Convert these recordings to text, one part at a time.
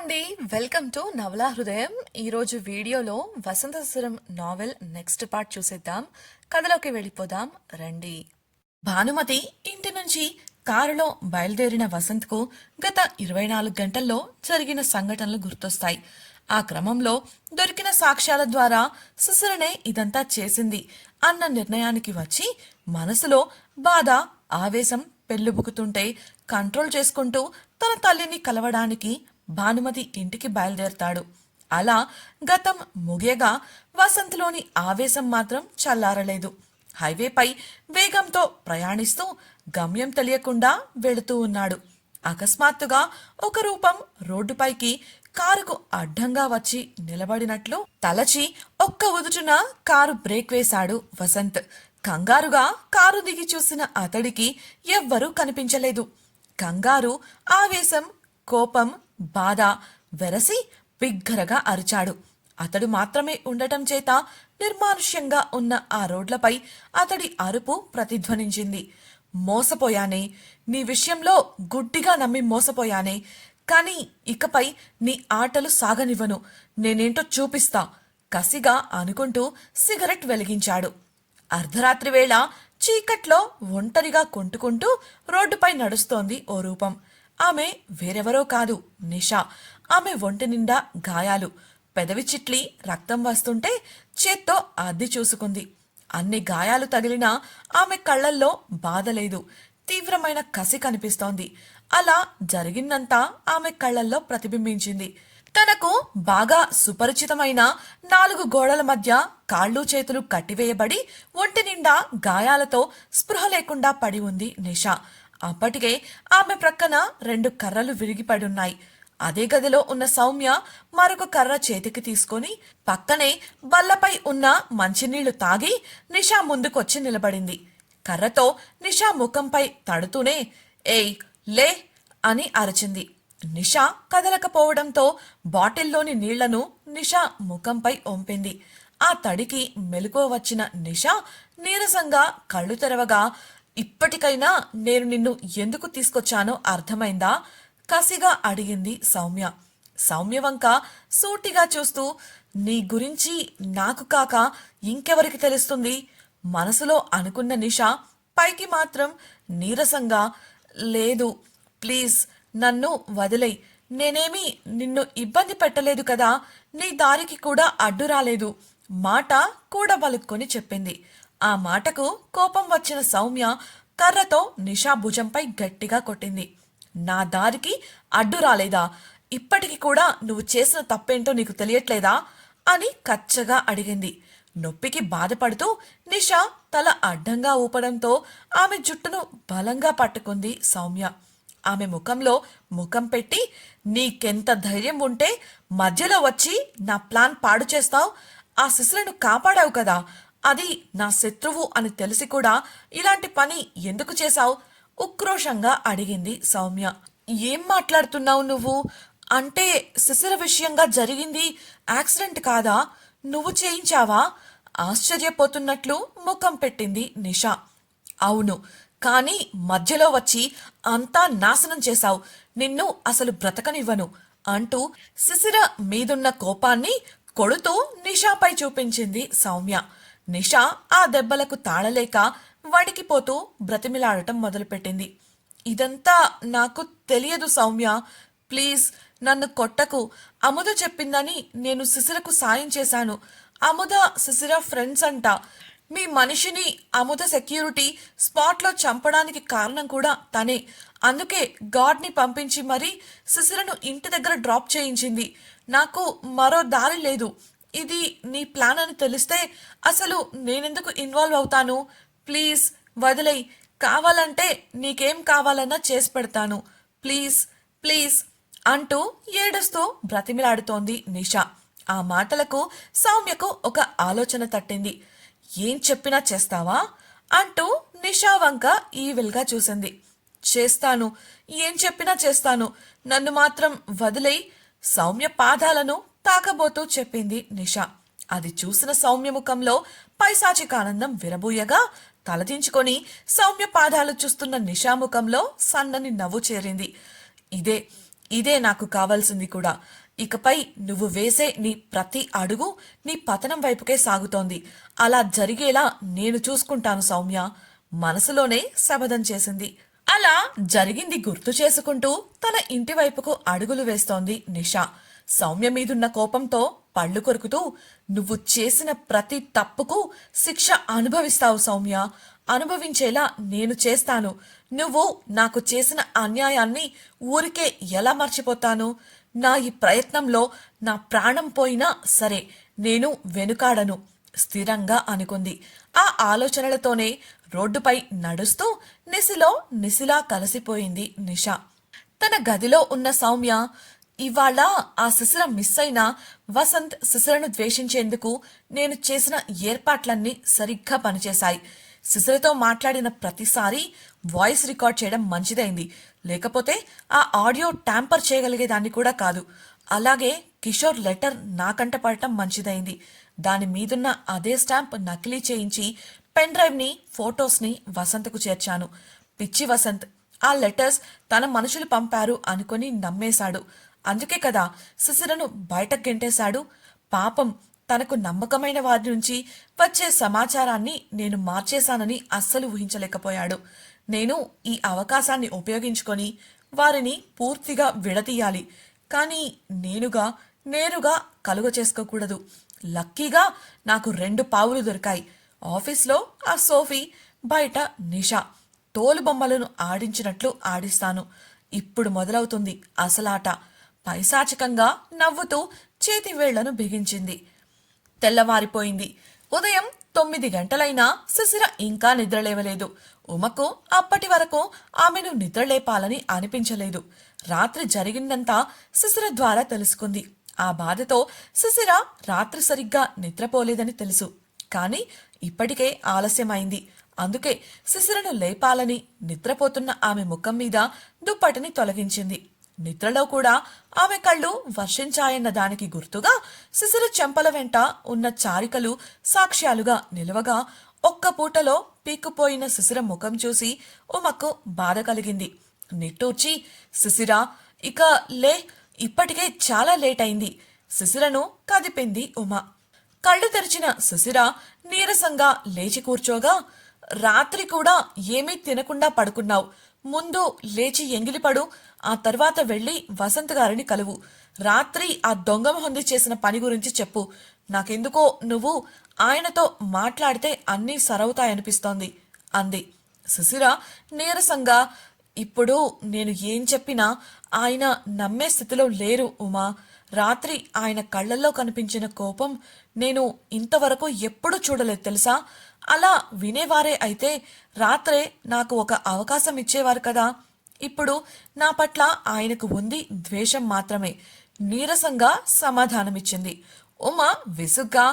అండి, welcome to నవలా హృదయం. ఈరోజు వీడియోలో వసంత శిశిరం నావెల్ నెక్స్ట్ పార్ట్ చూసేద్దాం. కథలోకి వెళ్ళిపోదాం రండి. భానుమతి ఇంటి నుంచి కారులో బయలుదేరిన వసంత్కు గత 24 గంటల్లో జరిగిన సంఘటనలు గుర్తొస్తాయి. ఆ క్రమంలో దొరికిన సాక్ష్యాల ద్వారా శిశిరనే ఇదంతా చేసింది అన్న నిర్ణయానికి వచ్చి మనసులో బాధ, ఆవేశం పెళ్లిబుకుతుంటే కంట్రోల్ చేసుకుంటూ తన తల్లిని కలవడానికి భానుమతి ఇంటికి బయలుదేరతాడు. అలా గతం ముగియగా వసంత్లోని ఆవేశం మాత్రం చల్లారలేదు. హైవేపై వేగంతో ప్రయాణిస్తూ గమ్యం తెలియకుండా వెళుతూ ఉన్నాడు. అకస్మాత్తుగా ఒక రూపం రోడ్డుపైకి కారుకు అడ్డంగా వచ్చి నిలబడినట్లు తలచి ఒక్క ఉదుటున కారు బ్రేక్ వేశాడు వసంత్. కంగారుగా కారు దిగి చూసిన అతడికి ఎవ్వరూ కనిపించలేదు. కంగారు, ఆవేశం, కోపం, బాధ వెరసి బిగ్గరగా అరిచాడు. అతడు మాత్రమే ఉండటం చేత నిర్మానుష్యంగా ఉన్న ఆ రోడ్లపై అతడి అరుపు ప్రతిధ్వనించింది. మోసపోయానే, నీ విషయంలో గుడ్డిగా నమ్మి మోసపోయానే, కాని ఇకపై నీ ఆటలు సాగనివ్వను, నేనేంటో చూపిస్తా కసిగా అనుకుంటూ సిగరెట్ వెలిగించాడు. అర్ధరాత్రి వేళ చీకట్లో ఒంటరిగా కొంటుకుంటూ రోడ్డుపై నడుస్తోంది ఓ రూపం. ఆమె వేరెవరో కాదు, నిషా. ఆమె ఒంటి నిండా గాయాలు, పెదవి చిట్లి రక్తం వస్తుంటే చేత్తో అద్ది చూసుకుంది. అన్ని గాయాలు తగిలినా ఆమె కళ్లల్లో బాధ లేదు, తీవ్రమైన కసి కనిపిస్తోంది. అలా జరిగిందంతా ఆమె కళ్లల్లో ప్రతిబింబించింది. తనకు బాగా సుపరిచితమైన 4 గోడల మధ్య కాళ్ళు చేతులు కట్టివేయబడి ఒంటి నిండా గాయాలతో స్పృహ లేకుండా పడి ఉంది నిషా. అప్పటికే ఆమె ప్రక్కన 2 కర్రలు విరిగిపడున్నాయి. అదే గదిలో ఉన్న సౌమ్య మరొక కర్ర చేతికి తీసుకొని పక్కనే బల్లపై ఉన్న మంచినీళ్లు తాగి నిషా ముందుకొచ్చి నిలబడింది. కర్రతో నిషా ముఖంపై తడుతూనే ఏయ్ లే అని అరచింది. నిషా కదలకపోవడంతో బాటిల్లోని నీళ్లను నిషా ముఖంపై ఒంపింది. ఆ తడికి మెలకువ వచ్చిన నిషా నీరసంగా కళ్ళు తెరవగా, ఇప్పటికైనా నేను నిన్ను ఎందుకు తీసుకొచ్చానో అర్థమైందా? కసిగా అడిగింది సౌమ్య. సౌమ్య వంక సూటిగా చూస్తూ, నీ గురించి నాకు కాక ఇంకెవరికి తెలుస్తుంది? మనసులో అనుకున్న నిషా పైకి మాత్రం నీరసంగా, లేదు ప్లీజ్ నన్ను వదిలేయ్, నేనేమీ నిన్ను ఇబ్బంది పెట్టలేదు కదా, నీ దారికి కూడా అడ్డు రాలేదు మాట కూడబలుక్కొని చెప్పింది. ఆ మాటకు కోపం వచ్చిన సౌమ్య కర్రతో నిషా భుజంపై గట్టిగా కొట్టింది. నా దారికి అడ్డు రాలేదా? ఇప్పటికి కూడా నువ్వు చేసిన తప్పేంటో నీకు తెలియట్లేదా అని కచ్చగా అడిగింది. నొప్పికి బాధపడుతూ నిషా తల అడ్డంగా ఊపడంతో ఆమె జుట్టును బలంగా పట్టుకుంది సౌమ్య. ఆమె ముఖంలో ముఖం పెట్టి, నీకెంత ధైర్యం ఉంటే మధ్యలో వచ్చి నా ప్లాన్ పాడు చేస్తావు? ఆ శిశులను కాపాడావు కదా, అది నా శత్రువు అని తెలిసి కూడా ఇలాంటి పని ఎందుకు చేశావు? ఉక్రోషంగా అడిగింది సౌమ్య. ఏం మాట్లాడుతున్నావు నువ్వు? అంటే శిశిర విషయంగా జరిగింది యాక్సిడెంట్ కాదా? నువ్వు చేయించావా? ఆశ్చర్యపోతున్నట్లు ముఖం పెట్టింది నిషా. అవును, కానీ మధ్యలో వచ్చి అంతా నాశనం చేశావు, నిన్ను అసలు బ్రతకనివ్వను అంటూ శిశిర మీదున్న కోపాన్ని కొడుతూ నిషాపై చూపించింది సౌమ్య. నిషా ఆ దెబ్బలకు తాళలేక వణికిపోతూ బ్రతిమిలాడటం మొదలుపెట్టింది. ఇదంతా నాకు తెలియదు సౌమ్య, ప్లీజ్ నన్ను కొట్టకు. అముద చెప్పిందని నేను శిశిరకు సాయం చేశాను. అముద శిశిర ఫ్రెండ్స్ అంట. మీ మనిషిని అముద సెక్యూరిటీ స్పాట్లో చంపడానికి కారణం కూడా తనే. అందుకే గార్డ్ని పంపించి మరీ శిశిరను ఇంటి దగ్గర డ్రాప్ చేయించింది. నాకు మరో దారి లేదు. ఇది నీ ప్లాన్ అని తెలిస్తే అసలు నేనెందుకు ఇన్వాల్వ్ అవుతాను? ప్లీజ్ వదిలేయ్, కావాలంటే నీకేం కావాలన్నా చేసి పెడతాను, ప్లీజ్ ప్లీజ్ అంటూ ఏడుస్తూ బ్రతిమిలాడుతోంది నిషా. ఆ మాటలకు సౌమ్యకు ఒక ఆలోచన తట్టింది. ఏం చెప్పినా చేస్తావా అంటూ నిషా వంక ఈవిల్గా చూసింది. చేస్తాను, ఏం చెప్పినా చేస్తాను, నన్ను మాత్రం వదిలేయ్ సౌమ్య పాదాలను తాకబోతూ చెప్పింది నిషా. అది చూసిన సౌమ్య ముఖంలో పైశాచికానందం విరబూయగా తలదించుకొని సౌమ్య పాదాలు చూస్తున్న నిషా ముఖంలో సన్నని నవ్వు చేరింది. ఇదే ఇదే నాకు కావాల్సింది కూడా. ఇకపై నువ్వు వేసే నీ ప్రతి అడుగు నీ పతనం వైపుకే సాగుతోంది. అలా జరిగేలా నేను చూసుకుంటాను సౌమ్య. మనసులోనే శపథం చేసింది. అలా జరిగింది గుర్తు చేసుకుంటూ తన ఇంటి వైపుకు అడుగులు వేస్తోంది నిషా. సౌమ్య మీదున్న కోపంతో పళ్ళు కొరుకుతూ, నువ్వు చేసిన ప్రతి తప్పుకు శిక్ష అనుభవిస్తావు సౌమ్య. అనుభవించేలా నేను చేస్తాను. నువ్వు నాకు చేసిన అన్యాయాన్ని ఊరికే ఎలా మర్చిపోతాను? నా ఈ ప్రయత్నంలో నా ప్రాణం పోయినా సరే నేను వెనుకాడను స్థిరంగా అనుకుంది. ఆ ఆలోచనలతోనే రోడ్డుపై నడుస్తూ నిశిలా కలిసిపోయింది నిషా. తన గదిలో ఉన్న సౌమ్య ఇవాళ ఆ శిశిర మిస్ అయినా వసంత్ శిశిరను ద్వేషించేందుకు నేను చేసిన ఏర్పాట్లన్నీ సరిగ్గా పనిచేశాయి. శిశిరతో మాట్లాడిన ప్రతిసారి వాయిస్ రికార్డ్ చేయడం మంచిదైంది. లేకపోతే ఆ ఆడియో ట్యాంపర్ చేయగలిగేదాన్ని కూడా కాదు. అలాగే కిషోర్ లెటర్ నాకంట పడటం మంచిదైంది. దాని మీదున్న అదే స్టాంప్ నకిలీ చేయించి పెన్ డ్రైవ్ని ఫొటోస్ని వసంత్కు చేర్చాను. పిచ్చి వసంత్ ఆ లెటర్స్ తన మనుషులు పంపారు అనుకుని నమ్మేశాడు. అందుకే కదా శిశిరను బయటకు గెంటేశాడు. పాపం, తనకు నమ్మకమైన వారి నుంచి వచ్చే సమాచారాన్ని నేను మార్చేశానని అస్సలు ఊహించలేకపోయాడు. నేను ఈ అవకాశాన్ని ఉపయోగించుకొని వారిని పూర్తిగా విడదీయాలి. కానీ నేరుగా కలుగ చేసుకోకూడదు. లక్కీగా నాకు 2 పావులు దొరికాయి. ఆఫీస్లో ఆ సోఫీ, బయట నిషా. తోలుబొమ్మలను ఆడించినట్లు ఆడిస్తాను. ఇప్పుడు మొదలవుతుంది అసలాట. పైశాచికంగా నవ్వుతూ చేతి వేళ్లను బిగించింది. తెల్లవారిపోయింది. ఉదయం 9 గంటలైనా శిశిర ఇంకా నిద్రలేవలేదు. ఉమకు అప్పటి వరకు ఆమెను నిద్రలేపాలని అనిపించలేదు. రాత్రి జరిగిందంతా శిశిర ద్వారా తెలుసుకుంది. ఆ బాధతో శిశిర రాత్రి సరిగ్గా నిద్రపోలేదని తెలుసు. కాని ఇప్పటికే ఆలస్యమైంది. అందుకే శిశిరను లేపాలని నిద్రపోతున్న ఆమె ముఖం మీద దుప్పటిని తొలగించింది. నిద్రలో కూడా ఆమె కళ్ళు వర్షించాయన్న దానికి గుర్తుగా శిశిర చెంపల వెంట ఉన్న చారికలు సాక్ష్యాలుగా నిలవగా ఒక్క పూటలో పీక్కుపోయిన శిశిర ముఖం చూసి ఉమకు బాధ కలిగింది. నిట్టూర్చి, శిశిరా ఇక లే, ఇప్పటికే చాలా లేట్ అయింది. శిశిరను కదిపింది ఉమ. కళ్ళు తెరిచిన శిశిర నీరసంగా లేచి కూర్చోగా, రాత్రి కూడా ఏమీ తినకుండా పడుకున్నావు. ముందు లేచి ఎంగిలిపడు. ఆ తర్వాత వెళ్ళి వసంత్ గారిని కలువు. రాత్రి ఆ దొంగ మొహంది చేసిన పని గురించి చెప్పు. నాకెందుకో నువ్వు ఆయనతో మాట్లాడితే అన్నీ సరవుతాయనిపిస్తోంది అంది. శిశిర నీరసంగా, ఇప్పుడు నేను ఏం చెప్పినా ఆయన నమ్మే స్థితిలో లేరు ఉమా. రాత్రి ఆయన కళ్ళల్లో కనిపించిన కోపం నేను ఇంతవరకు ఎప్పుడూ చూడలేదు తెలుసా. అలా వినేవారే అయితే రాత్రే నాకు ఒక అవకాశం ఇచ్చేవారు కదా. ఇప్పుడు నా పట్ల ఆయనకు ఉంది ద్వేషం మాత్రమే. నీరసంగా సమాధానమిచ్చింది. ఉమ విసుగ్గా,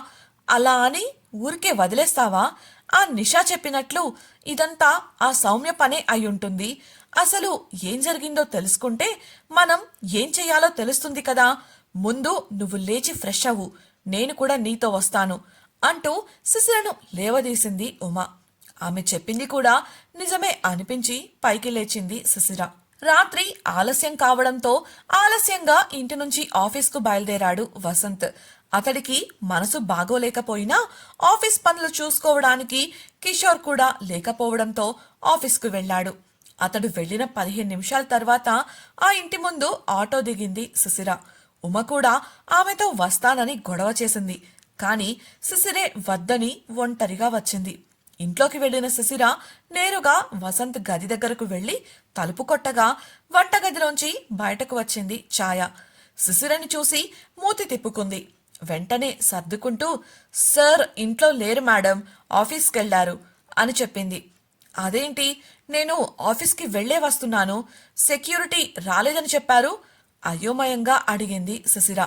అలా అని ఊరికే వదిలేస్తావా? ఆ నిషా చెప్పినట్లు ఇదంతా ఆ సౌమ్య పనే అయ్యుంటుంది. అసలు ఏం జరిగిందో తెలుసుకుంటే మనం ఏం చెయ్యాలో తెలుస్తుంది కదా. ముందు నువ్వు లేచి ఫ్రెష్ అవ్వు, నేను కూడా నీతో వస్తాను అంటూ శిశిరను లేవదీసింది ఉమ. ఆమె చెప్పింది కూడా నిజమే అనిపించి పైకి లేచింది శిశిర. రాత్రి ఆలస్యం కావడంతో ఆలస్యంగా ఇంటి నుంచి ఆఫీస్కు బయలుదేరాడు వసంత్. అతడికి మనసు బాగోలేకపోయినా ఆఫీస్ పనులు చూసుకోవడానికి కిషోర్ కూడా లేకపోవడంతో ఆఫీస్కు వెళ్లాడు. అతడు వెళ్లిన 15 నిమిషాల తర్వాత ఆ ఇంటి ముందు ఆటో దిగింది శిశిర. ఉమ కూడా ఆమెతో వస్తానని గొడవ చేసింది. కాని శిశిరే వద్దని ఒంటరిగా వచ్చింది. ఇంట్లోకి వెళ్లిన శిశిర నేరుగా వసంత్ గది దగ్గరకు వెళ్లి తలుపు కొట్టగా వంటగదిలోంచి బయటకు వచ్చింది ఛాయ. శిశిరని చూసి మూతి తిప్పుకుంది. వెంటనే సర్దుకుంటూ, సార్ ఇంట్లో లేరు మేడం, ఆఫీస్కెళ్లారు అని చెప్పింది. అదేంటి, నేను ఆఫీస్కి వెళ్లే వస్తున్నాను, సెక్యూరిటీ రాలేదని చెప్పారు అయోమయంగా అడిగింది శిశిర.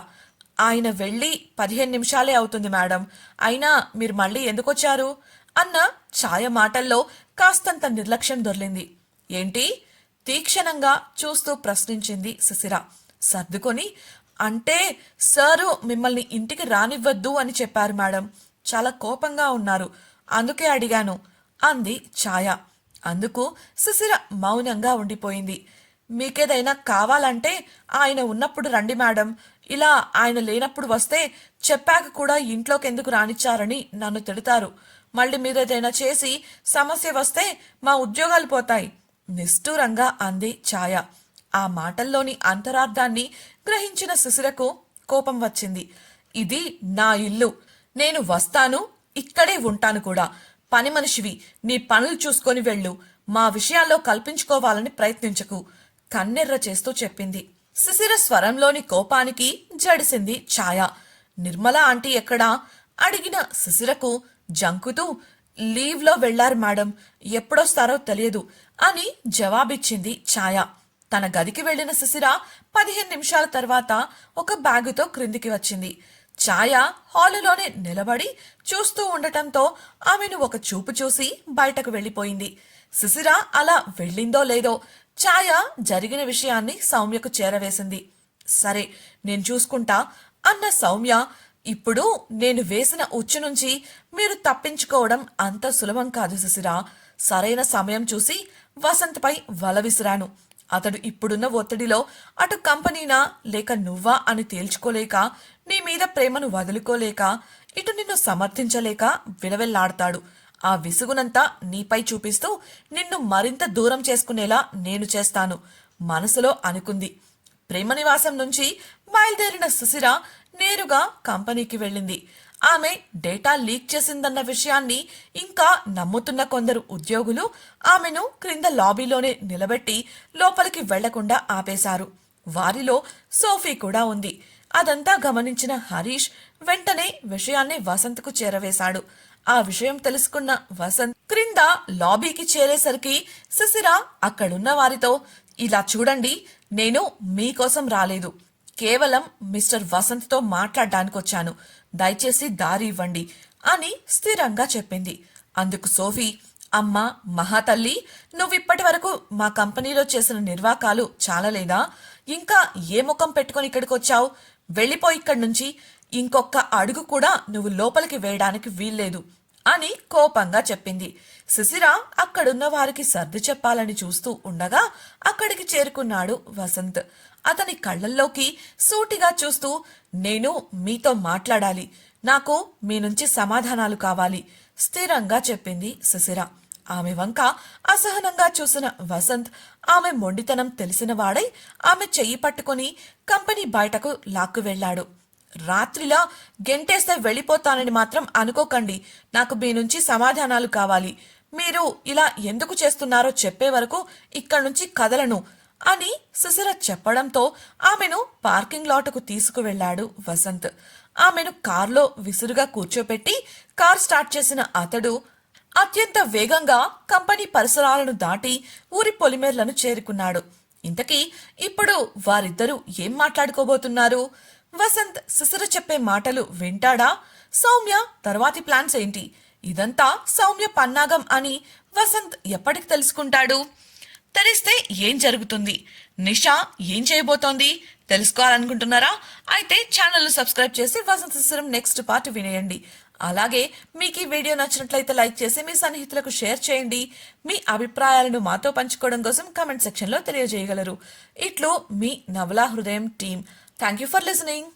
ఆయన వెళ్ళి 15 నిమిషాలే అవుతుంది మేడం, అయినా మీరు మళ్ళీ ఎందుకొచ్చారు అన్న ఛాయ మాటల్లో కాస్తంత నిర్లక్ష్యం దొర్లింది. ఏంటి? తీక్షణంగా చూస్తూ ప్రశ్నించింది శిశిర. సర్దుకొని, అంటే సారు మిమ్మల్ని ఇంటికి రానివ్వద్దు అని చెప్పారు మేడం, చాలా కోపంగా ఉన్నారు, అందుకే అడిగాను అంది ఛాయ. అందుకు శిశిర మౌనంగా ఉండిపోయింది. మీకేదైనా కావాలంటే ఆయన ఉన్నప్పుడు రండి మేడం, ఇలా ఆయన లేనప్పుడు వస్తే చెప్పాక కూడా ఇంట్లోకి ఎందుకు రానిచ్చారని నన్ను తిడతారు. మళ్ళీ మీరేదైనా చేసి సమస్య వస్తే మా ఉద్యోగాలు పోతాయి, నిష్ఠూరంగా అంది ఛాయ. ఆ మాటల్లోని అంతరార్థాన్ని గ్రహించిన శిశిరకు కోపం వచ్చింది. ఇది నా ఇల్లు, నేను వస్తాను, ఇక్కడే ఉంటాను కూడా. పని మనిషివి, నీ పనులు చూసుకొని వెళ్ళు, మా విషయాల్లో కల్పించుకోవాలని ప్రయత్నించకు, కన్నెర్ర చేస్తూ చెప్పింది. శిశిర స్వరంలోని కోపానికి జడిసింది ఛాయ. నిర్మల ఆంటీ ఎక్కడా అడిగిన శిశిరకు జంకుతూ, లీవ్లో వెళ్లారు మేడం, ఎప్పుడొస్తారో తెలియదు అని జవాబిచ్చింది ఛాయ. తన గదికి వెళ్లిన శిశిర 15 నిమిషాల తర్వాత ఒక బ్యాగుతో క్రిందికి వచ్చింది. ఛాయ హాలులోనే నిలబడి చూస్తూ ఉండటంతో ఆమెను ఒక చూపు చూసి బయటకు వెళ్లిపోయింది. శిశిర అలా వెళ్ళిందో లేదో ఛాయ జరిగిన విషయాన్ని సౌమ్యకు చేరవేసింది. సరే, నేను చూసుకుంటా అన్న సౌమ్య, ఇప్పుడు నేను వేసిన ఉచ్చు నుంచి మీరు తప్పించుకోవడం అంత సులభం కాదు శిశిర. సరైన సమయం చూసి వసంత్పై వల విసిరాను. అతడు ఇప్పుడున్న ఒత్తిడిలో అటు కంపెనీనా లేక నువ్వా అని తేల్చుకోలేక, నీ మీద ప్రేమను వదులుకోలేక, ఇటు నిన్ను సమర్థించలేక విలవెల్లాడతాడు. ఆ విసుగునంతా నీపై చూపిస్తూ నిన్ను మరింత దూరం చేసుకునేలా నేను చేస్తాను మనసులో అనుకుంది. ప్రేమ నివాసం నుంచి బయలుదేరిన శిశిర నేరుగా కంపెనీకి వెళ్ళింది. ఆమె డేటా లీక్ చేసిందన్న విషయాన్ని ఇంకా నమ్ముతున్న కొందరు ఉద్యోగులు ఆమెను క్రింద లాబీలోనే నిలబెట్టి లోపలికి వెళ్లకుండా ఆపేశారు. వారిలో సోఫీ కూడా ఉంది. అదంతా గమనించిన హరీష్ వెంటనే విషయాన్ని వసంత్కు చేరవేశాడు. ఆ విషయం తెలుసుకున్న వసంత్ క్రింద లాబీకి చేరేసరికి శిశిర అక్కడున్న వారితో, ఇలా చూడండి, నేను మీకోసం రాలేదు, కేవలం మిస్టర్ వసంత్తో మాట్లాడడానికొచ్చాను, దయచేసి దారి ఇవ్వండి అని స్థిరంగా చెప్పింది. అందుకు సోఫీ, అమ్మా మహాతల్లి, నువ్విప్పటి వరకు మా కంపెనీలో చేసిన నిర్వాకాలు చాలలేదా? ఇంకా ఏ ముఖం పెట్టుకుని ఇక్కడికొచ్చావు? వెళ్ళిపోయి ఇక్కడి నుంచి, ఇంకొక అడుగు కూడా నువ్వు లోపలికి వేయడానికి వీల్లేదు అని కోపంగా చెప్పింది. శిశిర అక్కడున్న వారికి సర్ది చెప్పాలని చూస్తూ ఉండగా అక్కడికి చేరుకున్నాడు వసంత్. అతని కళ్ళల్లోకి సూటిగా చూస్తూ, నేను మీతో మాట్లాడాలి, నాకు మీ నుంచి సమాధానాలు కావాలి స్థిరంగా చెప్పింది శిశిర. ఆమె వంక అసహనంగా చూసిన వసంత్ ఆమె మొండితనం తెలిసినవాడై ఆమె చెయ్యి పట్టుకుని కంపెనీ బయటకు లాక్కు వెళ్లాడు. రాత్రిలా గెంటేస్తే వెళ్ళిపోతానని మాత్రం అనుకోకండి, నాకు మీ నుంచి సమాధానాలు కావాలి, మీరు ఇలా ఎందుకు చేస్తున్నారో చెప్పే వరకు ఇక్కడి నుంచి కదలను అని శిశిర చెప్పడంతో ఆమెను పార్కింగ్ లాటుకు తీసుకువెళ్లాడు వసంత్. ఆమెను కారులో విసురుగా కూర్చోపెట్టి కార్ స్టార్ట్ చేసిన అతడు అత్యంత వేగంగా కంపెనీ పరిసరాలను దాటి ఊరి పొలిమేర్లను చేరుకున్నాడు. ఇంతకీ ఇప్పుడు వారిద్దరూ ఏం మాట్లాడుకోబోతున్నారు? వసంత్ శిశిర చెప్పే మాటలు వింటాడా? సౌమ్య తర్వాతి ప్లాన్స్ ఏంటి? ఇదంతా సౌమ్య పన్నాగం అని వసంత్ ఎప్పటికి తెలుసుకుంటాడు? తెలిస్తే ఏం జరుగుతుంది? నిషా ఏం చేయబోతోంది తెలుసుకోవాలనుకుంటున్నారా? అయితే ఛానల్ను సబ్స్క్రైబ్ చేసి వసంత్ శిశిరం నెక్స్ట్ పార్ట్ వినేయండి. అలాగే మీకు ఈ వీడియో నచ్చినట్లయితే లైక్ చేసి మీ సన్నిహితులకు షేర్ చేయండి. మీ అభిప్రాయాలను మాతో పంచుకోవడం కోసం కామెంట్ సెక్షన్లో తెలియజేయగలరు. ఇట్లు మీ నవలా హృదయం team. Thank you for listening.